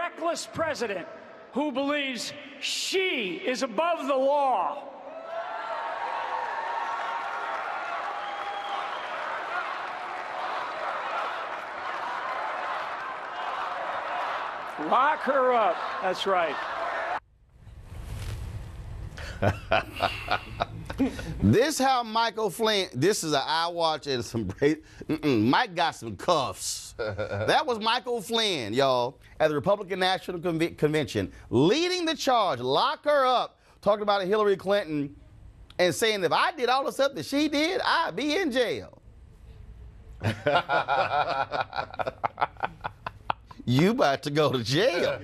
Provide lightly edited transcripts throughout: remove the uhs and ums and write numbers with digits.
reckless president who believes she is above the law. Lock her up. That's right. This how Michael Flynn, this is an eye watch and some, Mike got some cuffs. That was Michael Flynn, y'all, at the Republican National Convention, leading the charge, lock her up, talking about Hillary Clinton and saying if I did all the stuff that she did, I'd be in jail. You about to go to jail.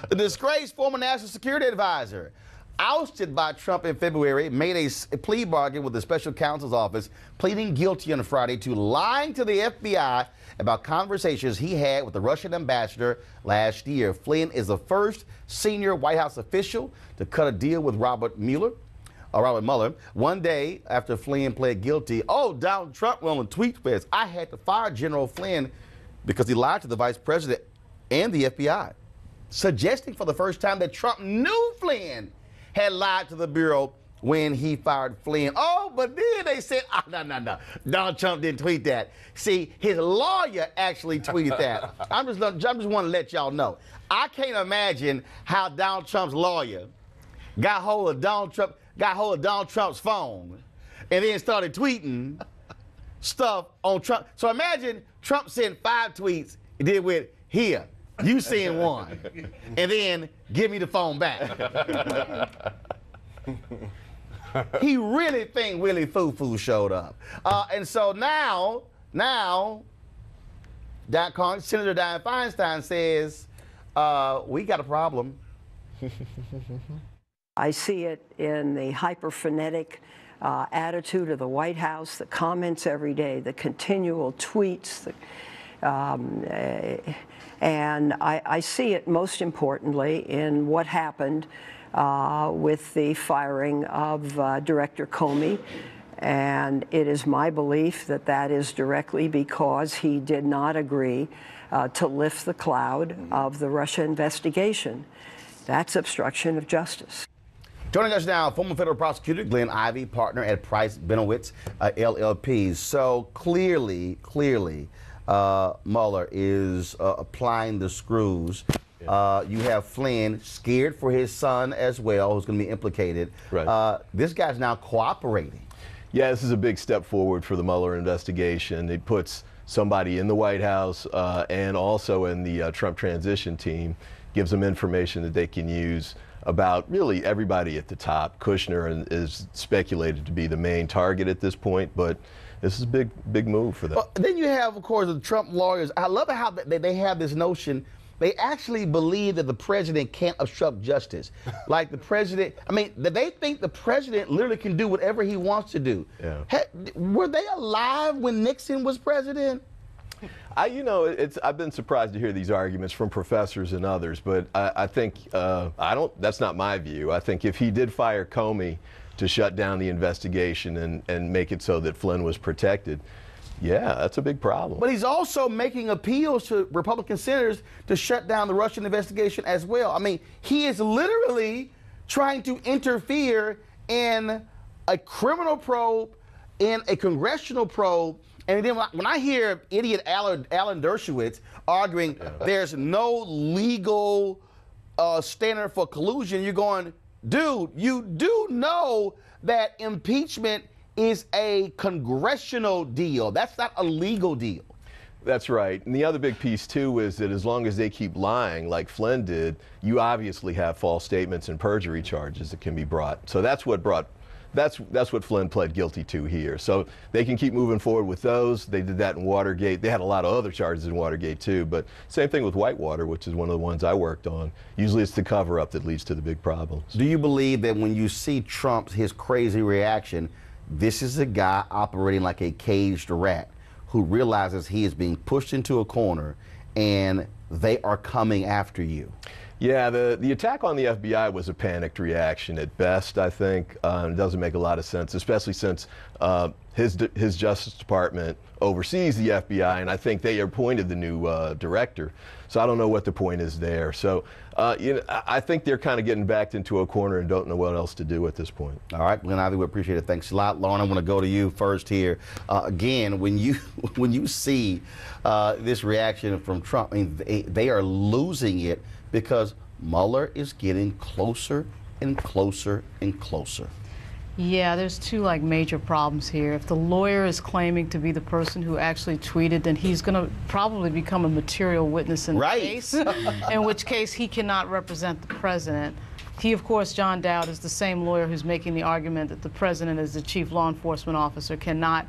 The disgraced former national security advisor, ousted by Trump in February, made a plea bargain with the special counsel's office, pleading guilty on Friday to lying to the FBI about conversations he had with the Russian ambassador last year. Flynn is the first senior White House official to cut a deal with Robert Mueller. One day after Flynn pled guilty, Donald Trump went on a tweet fest. I had to fire General Flynn because he lied to the vice president and the FBI, suggesting for the first time that Trump knew Flynn had lied to the Bureau when he fired Flynn. But then they said, no. Donald Trump didn't tweet that. See, his lawyer actually tweeted that. I'm just want to let y'all know. I can't imagine how Donald Trump's lawyer got hold of Donald Trump's phone and then started tweeting stuff on Trump. So imagine Trump sent 5 tweets and did with, here, you send one, and then give me the phone back. He really think Willie Foo-Foo showed up. And so now, Senator Dianne Feinstein says, we got a problem. I see it in the hyper-frenetic attitude of the White House, the comments every day, the continual tweets, and I see it most importantly in what happened with the firing of Director Comey. And it is my belief that that is directly because he did not agree to lift the cloud of the Russia investigation. That's obstruction of justice. Joining us now, former federal prosecutor Glenn Ivey, partner at Price Benowitz LLP. So clearly, Mueller is applying the screws. You have Flynn scared for his son as well, who's going to be implicated. Right. This guy's now cooperating. Yeah, this is a big step forward for the Mueller investigation. It puts somebody in the White House and also in the Trump transition team, gives them information that they can use about really everybody at the top. Kushner is speculated to be the main target at this point, but this is a big move for them. Well, then you have, of course, the Trump lawyers. I love how they have this notion. They actually believe that the president can't obstruct justice. Like the president, they think the president literally can do whatever he wants to do. Yeah. Were they alive when Nixon was president? I've been surprised to hear these arguments from professors and others, but I think that's not my view. I think if he did fire Comey to shut down the investigation and make it so that Flynn was protected, yeah, that's a big problem. But he's also making appeals to Republican senators to shut down the Russian investigation as well. He is literally trying to interfere in a criminal probe, in a congressional probe. And then when I hear idiot Alan Dershowitz arguing there's no legal standard for collusion, you're going, dude, you do know that impeachment is a congressional deal. That's not a legal deal. That's right. And the other big piece, too, is that as long as they keep lying, like Flynn did, you obviously have false statements and perjury charges that can be brought. So that's what Flynn pled guilty to here. So they can keep moving forward with those. They did that in Watergate. They had a lot of other charges in Watergate, too. But same thing with Whitewater, which is one of the ones I worked on. Usually it's the cover-up that leads to the big problems. Do you believe that when you see his crazy reaction, this is a guy operating like a caged rat who realizes he is being pushed into a corner and they are coming after you? Yeah, the attack on the FBI was a panicked reaction at best, I think. It doesn't make a lot of sense, especially since his Justice Department oversees the FBI, and I think they appointed the new director. So I don't know what the point is there. So I think they're kind of getting backed into a corner and don't know what else to do at this point. All right, Glenn Ivey, we appreciate it. Thanks a lot. Lauren, I want to go to you first here. Again, when you see this reaction from Trump, I mean, they are losing it because Mueller is getting closer and closer and closer. Yeah, there's two major problems here. If the lawyer is claiming to be the person who actually tweeted, then he's going to probably become a material witness in the case, in which case he cannot represent the president. He, of course, John Dowd, is the same lawyer who's making the argument that the president, as the chief law enforcement officer, cannot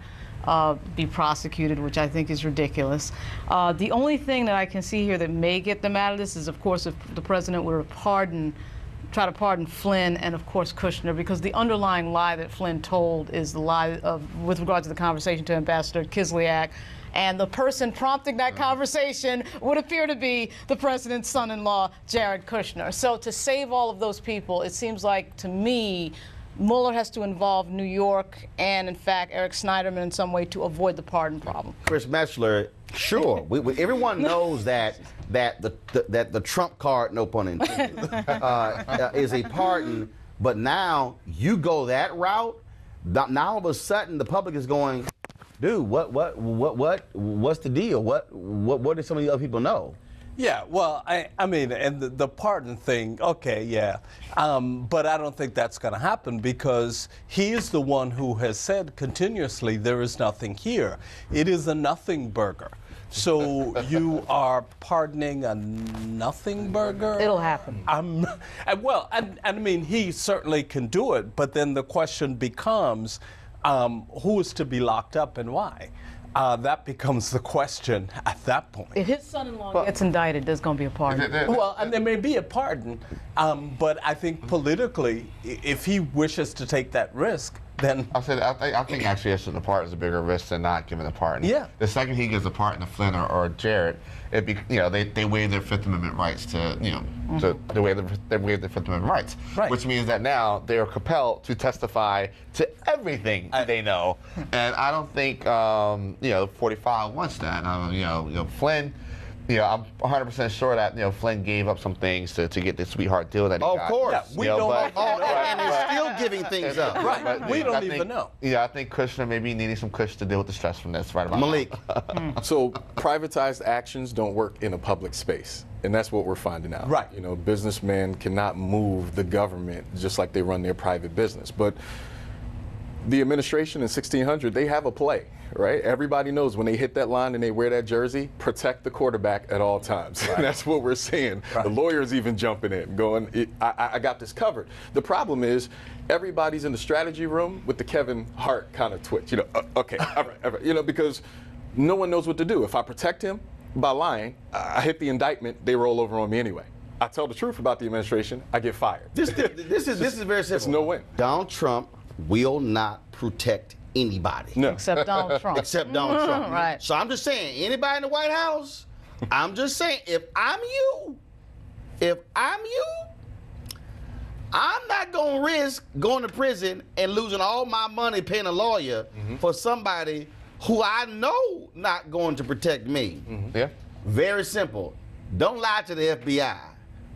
be prosecuted, which I think is ridiculous. The only thing that I can see here that may get them out of this is, of course, if the president were to try to pardon Flynn and, of course, Kushner, because the underlying lie that Flynn told is the lie with regard to the conversation to Ambassador Kislyak. And the person prompting that conversation would appear to be the president's son-in-law, Jared Kushner. So to save all of those people, it seems like, to me, Mueller has to involve New York and, in fact, Eric Schneiderman in some way to avoid the pardon problem. Chris Metzler, sure. Everyone knows that the Trump card, no pun intended, is a pardon. But now you go that route. Now all of a sudden the public is going, dude, what's the deal? What do some of the other people know? Yeah, well, I mean, and the pardon thing, okay, yeah. But I don't think that's going to happen because he is the one who has said continuously there is nothing here. It is a nothing burger. So you are pardoning a nothing burger? It'll happen. Well, and I mean, he certainly can do it, but then the question becomes, who is to be locked up and why? That becomes the question at that point. If his son-in-law gets indicted, there's going to be a pardon. Well, and there may be a pardon, but I think politically, if he wishes to take that risk, then I think actually the pardon is a bigger risk than not giving a pardon. Yeah. The second he gives a pardon to Flynn or Jared, they waive their Fifth Amendment rights they waive their Fifth Amendment rights, which means that now they are compelled to testify to everything they know, and I don't think 45 wants that. Flynn. I'm 100% sure that Flynn gave up some things to get the sweetheart deal that he got. Of course, yeah, we don't and he's still giving things up. Right, but we don't even know. Yeah, I think Kushner maybe needing some cush to deal with the stress from this right about Malik. So privatized actions don't work in a public space, and that's what we're finding out. Right. Businessmen cannot move the government just like they run their private business, but the administration in 1600, they have a play, right? Everybody knows when they hit that line and they wear that jersey, protect the quarterback at all times. Right. That's what we're seeing. Right. The lawyers even jumping in, going, I got this covered. The problem is everybody's in the strategy room with the Kevin Hart kind of twitch. Okay, all right, because no one knows what to do. If I protect him by lying, I hit the indictment, they roll over on me anyway. I tell the truth about the administration, I get fired. This is very simple. It's no win. Donald Trump will not protect anybody. No. Except Donald Trump. Except Donald Trump. Right. So I'm just saying, anybody in the White House, I'm just saying, if I'm you, I'm not going to risk going to prison and losing all my money paying a lawyer for somebody who I know not going to protect me. Yeah. Very simple. Don't lie to the FBI.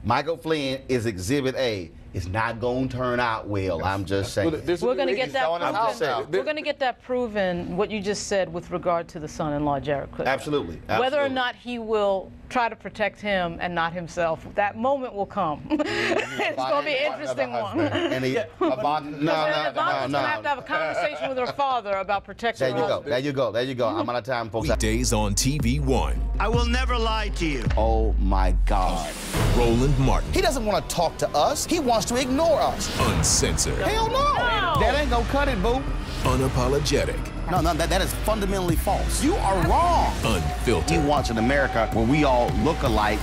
Michael Flynn is Exhibit A. It's not going to turn out well. I'm just saying. We're going to get that proven. We're going to get that proven, what you just said with regard to the son-in-law, Jared Kushner. Absolutely. Whether or not he will try to protect him and not himself, that moment will come. It's going to be an interesting one. And he, Yvan's going to have to have a conversation with her father about protecting her husband. There you go. I'm out of time, folks. Weekdays on TV One. I will never lie to you. Oh, my God. Roland Martin. He doesn't want to talk to us. He wants to ignore us. Uncensored. Hell no. That ain't gonna cut it, boo. Unapologetic. No, that is fundamentally false. You are wrong. Unfiltered. He wants an America where we all look alike.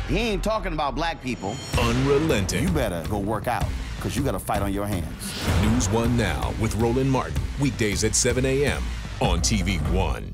He ain't talking about black people. Unrelenting. You better go work out, because you got a fight on your hands. NewsOne Now with Roland Martin. Weekdays at 7 a.m. on TV One.